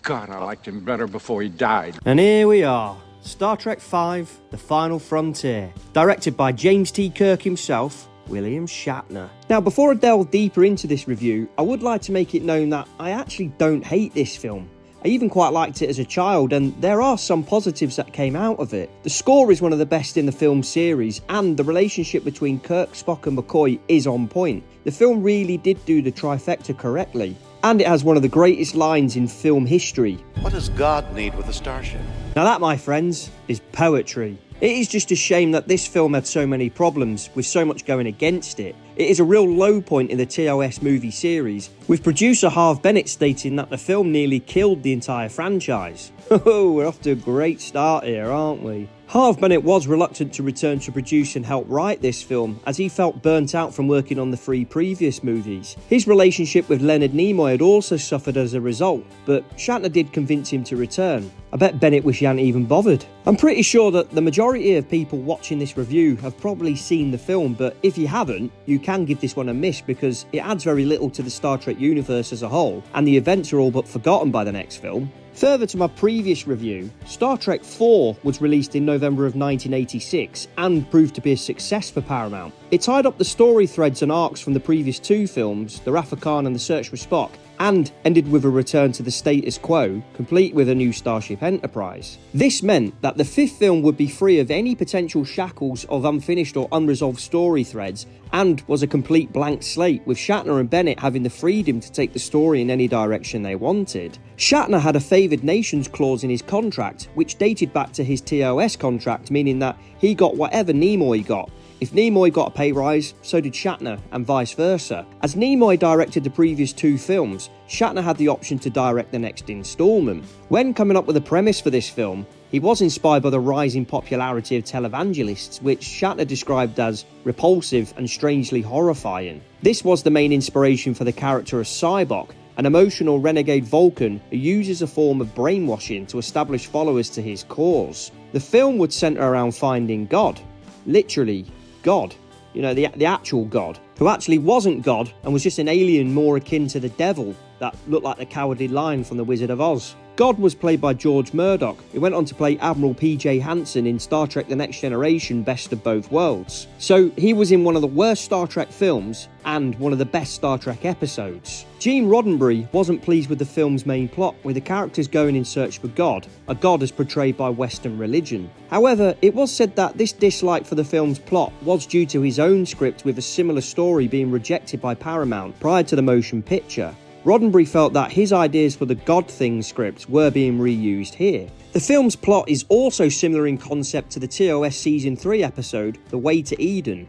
God, I liked him better before he died. And here we are. Star Trek V, The Final Frontier. Directed by James T. Kirk himself, William Shatner. Now, before I delve deeper into this review, I would like to make it known that I actually don't hate this film. I even quite liked it as a child, and there are some positives that came out of it. The score is one of the best in the film series, and the relationship between Kirk, Spock and McCoy is on point. The film really did do the trifecta correctly, and it has one of the greatest lines in film history. What does God need with a starship? Now that, my friends, is poetry. It is just a shame that this film had so many problems, with so much going against it. It is a real low point in the TOS movie series, with producer Harve Bennett stating that the film nearly killed the entire franchise. Oh, we're off to a great start here, aren't we? Harve Bennett was reluctant to return to produce and help write this film, as he felt burnt out from working on the 3 previous movies. His relationship with Leonard Nimoy had also suffered as a result, but Shatner did convince him to return. I bet Bennett wish he hadn't even bothered. I'm pretty sure that the majority of people watching this review have probably seen the film, but if you haven't, you can give this one a miss because it adds very little to the Star Trek universe as a whole, and the events are all but forgotten by the next film. Further to my previous review, Star Trek IV was released in November of 1986 and proved to be a success for Paramount. It tied up the story threads and arcs from the previous 2 films, The Wrath of Khan and The Search for Spock, and ended with a return to the status quo, complete with a new Starship Enterprise. This meant that the 5th film would be free of any potential shackles of unfinished or unresolved story threads, and was a complete blank slate, with Shatner and Bennett having the freedom to take the story in any direction they wanted. Shatner had a favoured nations clause in his contract, which dated back to his TOS contract, meaning that he got whatever Nimoy got. If Nimoy got a pay rise, so did Shatner, and vice versa. As Nimoy directed the previous 2 films, Shatner had the option to direct the next instalment. When coming up with a premise for this film, he was inspired by the rising popularity of televangelists, which Shatner described as repulsive and strangely horrifying. This was the main inspiration for the character of Sybok, an emotional renegade Vulcan who uses a form of brainwashing to establish followers to his cause. The film would centre around finding God. Literally, God. You know, the actual God, who actually wasn't God and was just an alien more akin to the devil that looked like the Cowardly Lion from The Wizard of Oz. God was played by George Murdoch, who went on to play Admiral P.J. Hansen in Star Trek The Next Generation Best of Both Worlds. So he was in one of the worst Star Trek films and one of the best Star Trek episodes. Gene Roddenberry wasn't pleased with the film's main plot, with the characters going in search for God, a god as portrayed by Western religion. However, it was said that this dislike for the film's plot was due to his own script, with a similar story being rejected by Paramount prior to the motion picture. Roddenberry felt that his ideas for the God Thing script were being reused here. The film's plot is also similar in concept to the TOS Season 3 episode, The Way to Eden.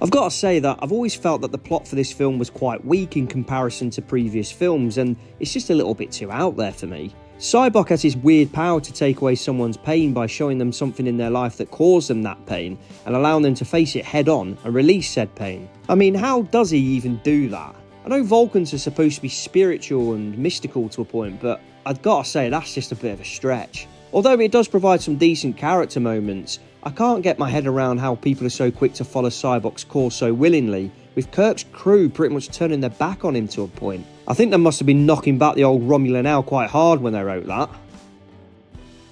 I've got to say that I've always felt that the plot for this film was quite weak in comparison to previous films, and it's just a little bit too out there for me. Sybok has his weird power to take away someone's pain by showing them something in their life that caused them that pain and allowing them to face it head on and release said pain. I mean, how does he even do that? I know Vulcans are supposed to be spiritual and mystical to a point, but I've got to say that's just a bit of a stretch. Although it does provide some decent character moments, I can't get my head around how people are so quick to follow Sybok's course so willingly, with Kirk's crew pretty much turning their back on him to a point. I think they must have been knocking back the old Romulan owl quite hard when they wrote that.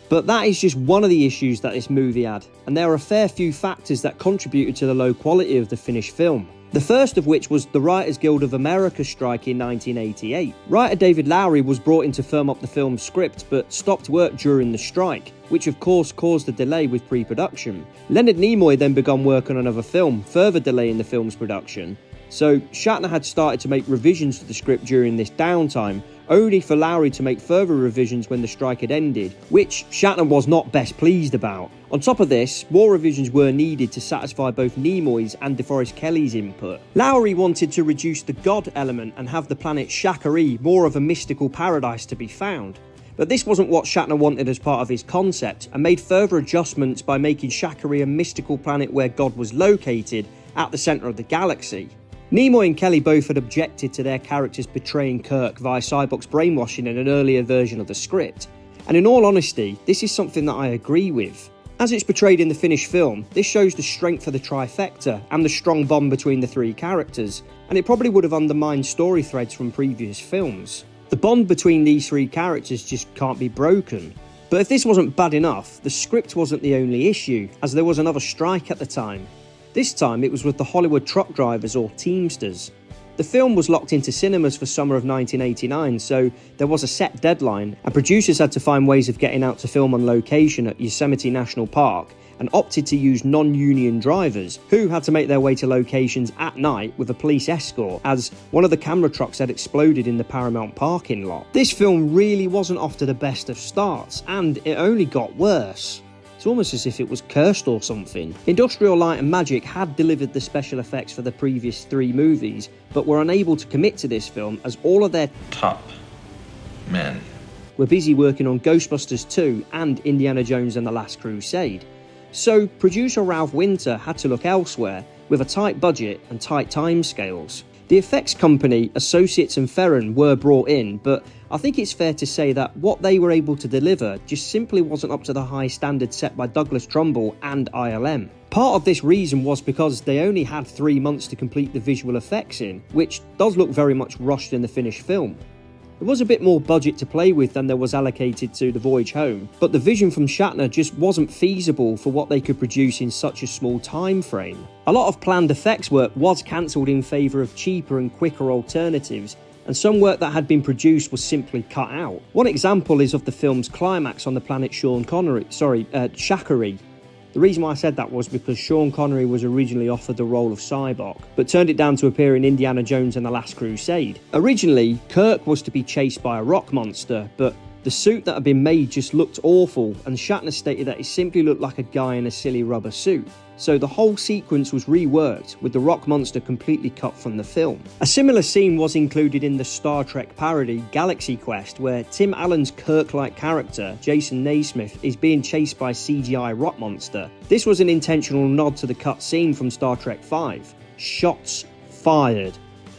But that is just one of the issues that this movie had, and there are a fair few factors that contributed to the low quality of the finished film. The first of which was the Writers Guild of America strike in 1988. Writer David Lowery was brought in to firm up the film's script, but stopped work during the strike, which of course caused a delay with pre-production. Leonard Nimoy then began work on another film, further delaying the film's production. So Shatner had started to make revisions to the script during this downtime, only for Lowery to make further revisions when the strike had ended, which Shatner was not best pleased about. On top of this, more revisions were needed to satisfy both Nimoy's and DeForest Kelley's input. Lowery wanted to reduce the God element and have the planet Shakari more of a mystical paradise to be found. But this wasn't what Shatner wanted as part of his concept, and made further adjustments by making Shakari a mystical planet where God was located, at the centre of the galaxy. Nimoy and Kelley both had objected to their characters betraying Kirk via Sybok's brainwashing in an earlier version of the script. And in all honesty, this is something that I agree with. As it's portrayed in the finished film, this shows the strength of the trifecta and the strong bond between the three characters, and it probably would have undermined story threads from previous films. The bond between these three characters just can't be broken. But if this wasn't bad enough, the script wasn't the only issue, as there was another strike at the time. This time it was with the Hollywood truck drivers, or Teamsters. The film was locked into cinemas for summer of 1989, so there was a set deadline, and producers had to find ways of getting out to film on location at Yosemite National Park, and opted to use non-union drivers, who had to make their way to locations at night with a police escort, as one of the camera trucks had exploded in the Paramount parking lot. This film really wasn't off to the best of starts, and it only got worse. It's almost as if it was cursed or something. Industrial Light and Magic had delivered the special effects for the previous 3 movies, but were unable to commit to this film as all of their top men were busy working on Ghostbusters 2 and Indiana Jones and the Last Crusade. So producer Ralph Winter had to look elsewhere, with a tight budget and tight timescales. The effects company, Associates and Ferren, were brought in, but I think it's fair to say that what they were able to deliver just simply wasn't up to the high standards set by Douglas Trumbull and ILM. Part of this reason was because they only had 3 months to complete the visual effects in, which does look very much rushed in the finished film. There was a bit more budget to play with than there was allocated to The Voyage Home, but the vision from Shatner just wasn't feasible for what they could produce in such a small time frame. A lot of planned effects work was cancelled in favour of cheaper and quicker alternatives, and some work that had been produced was simply cut out. One example is of the film's climax on the planet Shakari. The reason why I said that was because Sean Connery was originally offered the role of Cyborg, but turned it down to appear in Indiana Jones and the Last Crusade. Originally, Kirk was to be chased by a rock monster, but the suit that had been made just looked awful, and Shatner stated that it simply looked like a guy in a silly rubber suit. So the whole sequence was reworked, with the rock monster completely cut from the film. A similar scene was included in the Star Trek parody Galaxy Quest, where Tim Allen's Kirk-like character, Jason Naismith, is being chased by a CGI rock monster. This was an intentional nod to the cut scene from Star Trek V. Shots fired.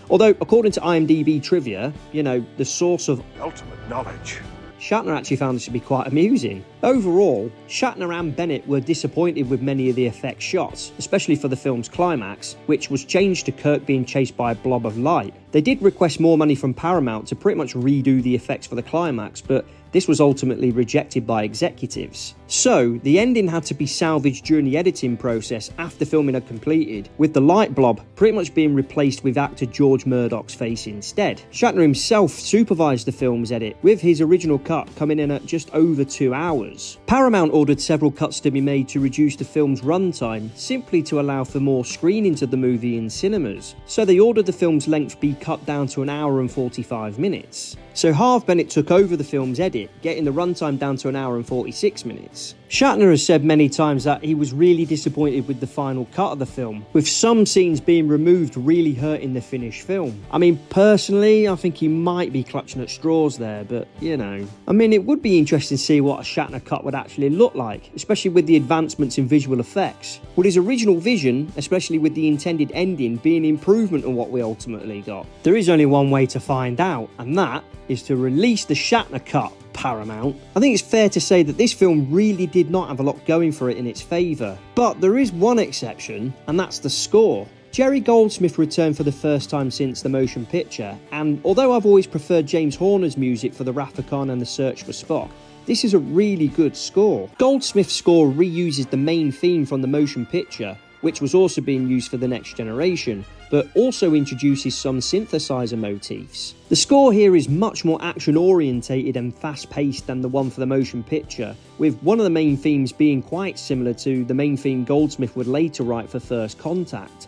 Although, according to IMDb trivia, the source of Ultimate knowledge. Shatner actually found this to be quite amusing. Overall, Shatner and Bennett were disappointed with many of the effects shots, especially for the film's climax, which was changed to Kirk being chased by a blob of light. They did request more money from Paramount to pretty much redo the effects for the climax, but this was ultimately rejected by executives. So, the ending had to be salvaged during the editing process after filming had completed, with the light blob pretty much being replaced with actor George Murdoch's face instead. Shatner himself supervised the film's edit, with his original cut coming in at just over 2 hours. Paramount ordered several cuts to be made to reduce the film's runtime, simply to allow for more screenings of the movie in cinemas. So they ordered the film's length be cut down to 1 hour and 45 minutes. So Harve Bennett took over the film's edit, getting the runtime down to 1 hour and 46 minutes. Shatner has said many times that he was really disappointed with the final cut of the film, with some scenes being removed really hurting the finished film. I mean, personally, I think he might be clutching at straws there, but it would be interesting to see what a Shatner cut would actually look like, especially with the advancements in visual effects. Would his original vision, especially with the intended ending, be an improvement on what we ultimately got? There is only one way to find out, and that is to release the Shatner cut, Paramount. I think it's fair to say that this film really did not have a lot going for it in its favour. But there is one exception, and that's the score. Jerry Goldsmith returned for the first time since the motion picture, and although I've always preferred James Horner's music for the Wrath of Khan and the Search for Spock, this is a really good score. Goldsmith's score reuses the main theme from the motion picture, which was also being used for The Next Generation, but also introduces some synthesizer motifs. The score here is much more action-orientated and fast-paced than the one for the motion picture, with one of the main themes being quite similar to the main theme Goldsmith would later write for First Contact.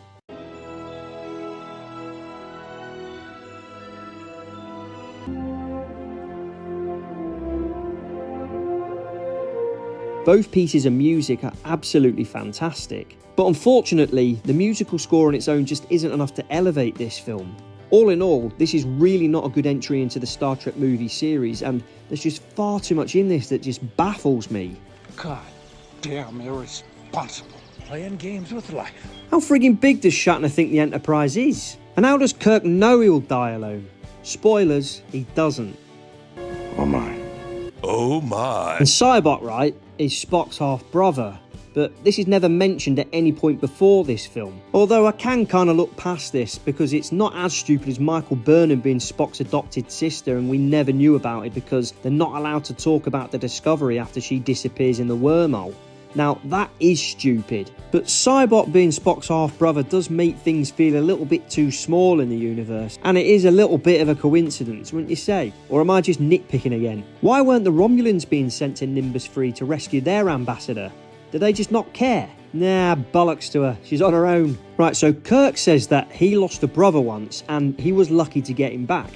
Both pieces of music are absolutely fantastic, but unfortunately, the musical score on its own just isn't enough to elevate this film. All in all, this is really not a good entry into the Star Trek movie series, and there's just far too much in this that just baffles me. God damn irresponsible. Playing games with life. How friggin' big does Shatner think the Enterprise is? And how does Kirk know he'll die alone? Spoilers, he doesn't. Oh my. Oh my. And Cybot, right, is Spock's half-brother. but this is never mentioned at any point before this film. Although I can kind of look past this because it's not as stupid as Michael Burnham being Spock's adopted sister and we never knew about it because they're not allowed to talk about the discovery after she disappears in the wormhole. Now, that is stupid, but Cybok being Spock's half-brother does make things feel a little bit too small in the universe, and it is a little bit of a coincidence, wouldn't you say? Or am I just nitpicking again? Why weren't the Romulans being sent to Nimbus 3 to rescue their ambassador? Did they just not care? Nah, bollocks to her, she's on her own. Right, so Kirk says that he lost a brother once, and he was lucky to get him back.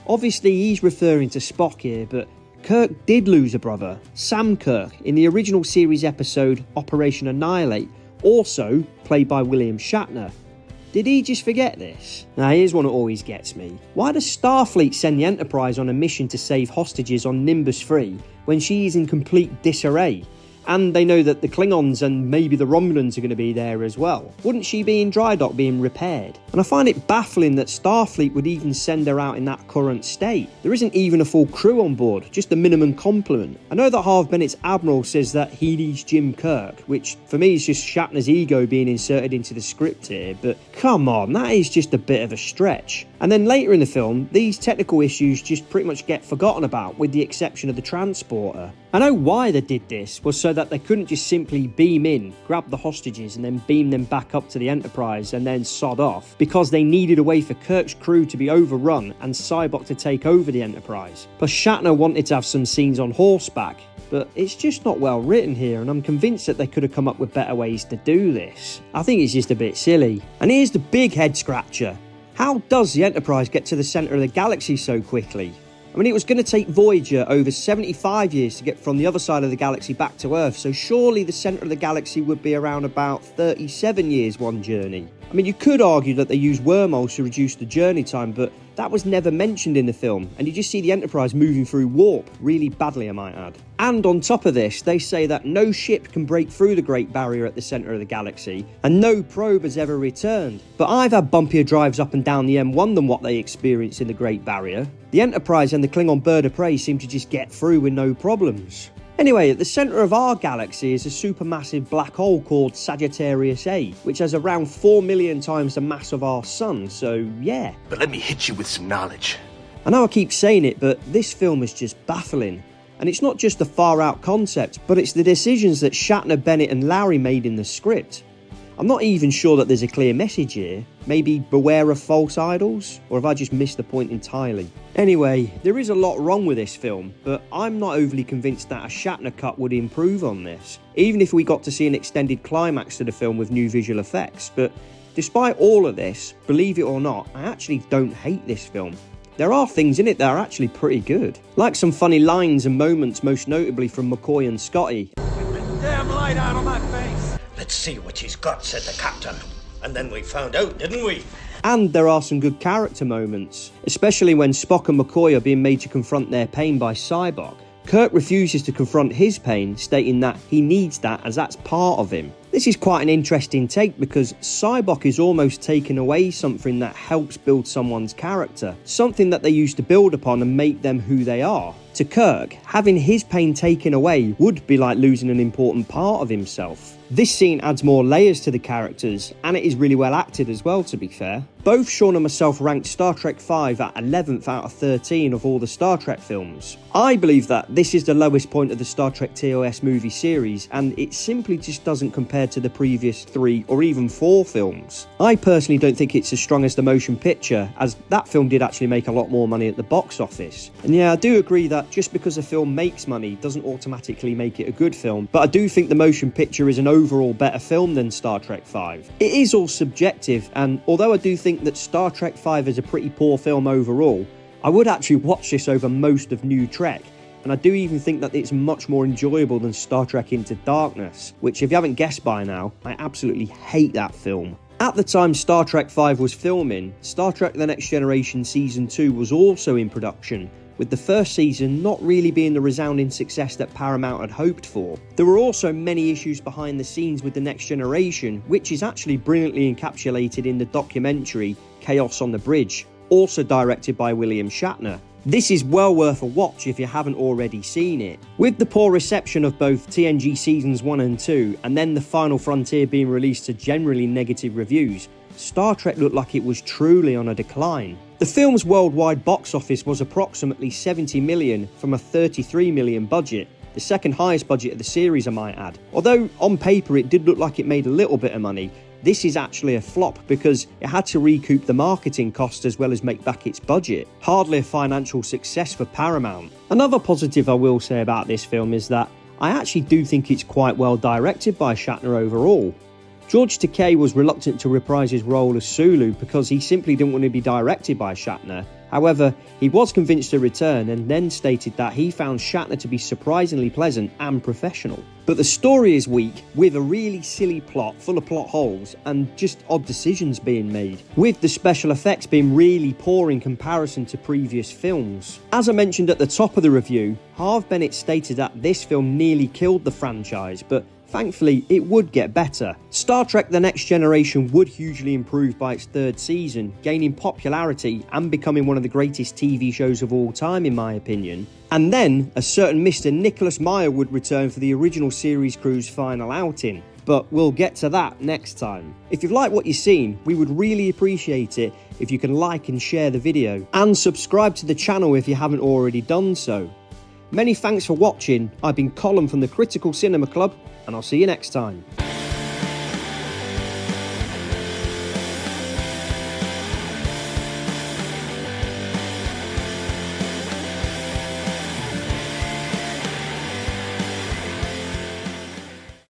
Obviously, he's referring to Spock here, but Kirk did lose a brother, Sam Kirk, in the original series episode Operation Annihilate, also played by William Shatner. Did he just forget this? Now here's one that always gets me. Why does Starfleet send the Enterprise on a mission to save hostages on Nimbus 3 when she is in complete disarray? And they know that the Klingons and maybe the Romulans are going to be there as well. Wouldn't she be in dry dock being repaired? And I find it baffling that Starfleet would even send her out in that current state. There isn't even a full crew on board, just the minimum complement. I know that Harve Bennett's Admiral says that he needs Jim Kirk, which for me is just Shatner's ego being inserted into the script here, but come on, that is just a bit of a stretch. And then later in the film, these technical issues just pretty much get forgotten about, with the exception of the transporter. I know why they did this was so that they couldn't just simply beam in, grab the hostages and then beam them back up to the Enterprise and then sod off, because they needed a way for Kirk's crew to be overrun and Cybok to take over the Enterprise. Plus Shatner wanted to have some scenes on horseback, but it's just not well written here, and I'm convinced that they could have come up with better ways to do this. I think it's just a bit silly. And here's the big head scratcher. How does the Enterprise get to the centre of the galaxy so quickly? I mean, it was going to take Voyager over 75 years to get from the other side of the galaxy back to Earth, so surely the centre of the galaxy would be around about 37 years one journey. I mean, you could argue that they used wormholes to reduce the journey time, but that was never mentioned in the film, and you just see the Enterprise moving through warp really badly, I might add. And on top of this, they say that no ship can break through the Great Barrier at the centre of the galaxy, and no probe has ever returned. But I've had bumpier drives up and down the M1 than what they experienced in the Great Barrier. The Enterprise and the Klingon bird of prey seem to just get through with no problems. Anyway, at the centre of our galaxy is a supermassive black hole called Sagittarius A, which has around 4 million times the mass of our sun, so yeah. But let me hit you with some knowledge. I know I keep saying it, but this film is just baffling. And it's not just a far-out concept, but it's the decisions that Shatner, Bennett and Lowry made in the script. I'm not even sure that there's a clear message here. Maybe beware of false idols? Or have I just missed the point entirely? Anyway, there is a lot wrong with this film, but I'm not overly convinced that a Shatner cut would improve on this, even if we got to see an extended climax to the film with new visual effects. But despite all of this, believe it or not, I actually don't hate this film. There are things in it that are actually pretty good, like some funny lines and moments, most notably from McCoy and Scotty. Damn light out of my face! Let's see what he's got, said the captain. And then we found out, didn't we? And there are some good character moments, especially when Spock and McCoy are being made to confront their pain by Cybok. Kirk refuses to confront his pain, stating that he needs that as that's part of him. This is quite an interesting take because Cybok is almost taking away something that helps build someone's character, something that they used to build upon and make them who they are. To Kirk, having his pain taken away would be like losing an important part of himself. This scene adds more layers to the characters, and it is really well acted as well, to be fair. Both Sean and myself ranked Star Trek V at 11th out of 13 of all the Star Trek films. I believe that this is the lowest point of the Star Trek TOS movie series, and it simply just doesn't compare to the previous 3 or even 4 films. I personally don't think it's as strong as the motion picture, as that film did actually make a lot more money at the box office. And yeah, I do agree that just because a film makes money doesn't automatically make it a good film, but I do think the motion picture is an overall better film than Star Trek V. It is all subjective, and although I do think that Star Trek V is a pretty poor film overall, I would actually watch this over most of New Trek, and I do even think that it's much more enjoyable than Star Trek Into Darkness, which if you haven't guessed by now, I absolutely hate that film. At the time Star Trek V was filming, Star Trek The Next Generation Season 2 was also in production, with the first season not really being the resounding success that Paramount had hoped for. There were also many issues behind the scenes with The Next Generation, which is actually brilliantly encapsulated in the documentary Chaos on the Bridge, also directed by William Shatner. This is well worth a watch if you haven't already seen it. With the poor reception of both TNG Seasons 1 and 2, and then The Final Frontier being released to generally negative reviews, Star Trek looked like it was truly on a decline. The film's worldwide box office was approximately 70 million from a 33 million budget, the second highest budget of the series I might add. Although on paper it did look like it made a little bit of money, this is actually a flop because it had to recoup the marketing cost as well as make back its budget. Hardly a financial success for Paramount. Another positive I will say about this film is that I actually do think it's quite well directed by Shatner overall. George Takei was reluctant to reprise his role as Sulu because he simply didn't want to be directed by Shatner. However, he was convinced to return and then stated that he found Shatner to be surprisingly pleasant and professional. But the story is weak, with a really silly plot full of plot holes and just odd decisions being made, with the special effects being really poor in comparison to previous films. As I mentioned at the top of the review, Harve Bennett stated that this film nearly killed the franchise, but thankfully, it would get better. Star Trek The Next Generation would hugely improve by its third season, gaining popularity and becoming one of the greatest TV shows of all time in my opinion. And then, a certain Mr. Nicholas Meyer would return for the original series crew's final outing. But we'll get to that next time. If you've liked what you've seen, we would really appreciate it if you can like and share the video, and subscribe to the channel if you haven't already done so. Many thanks for watching. I've been Colm from the Critical Cinema Club, and I'll see you next time.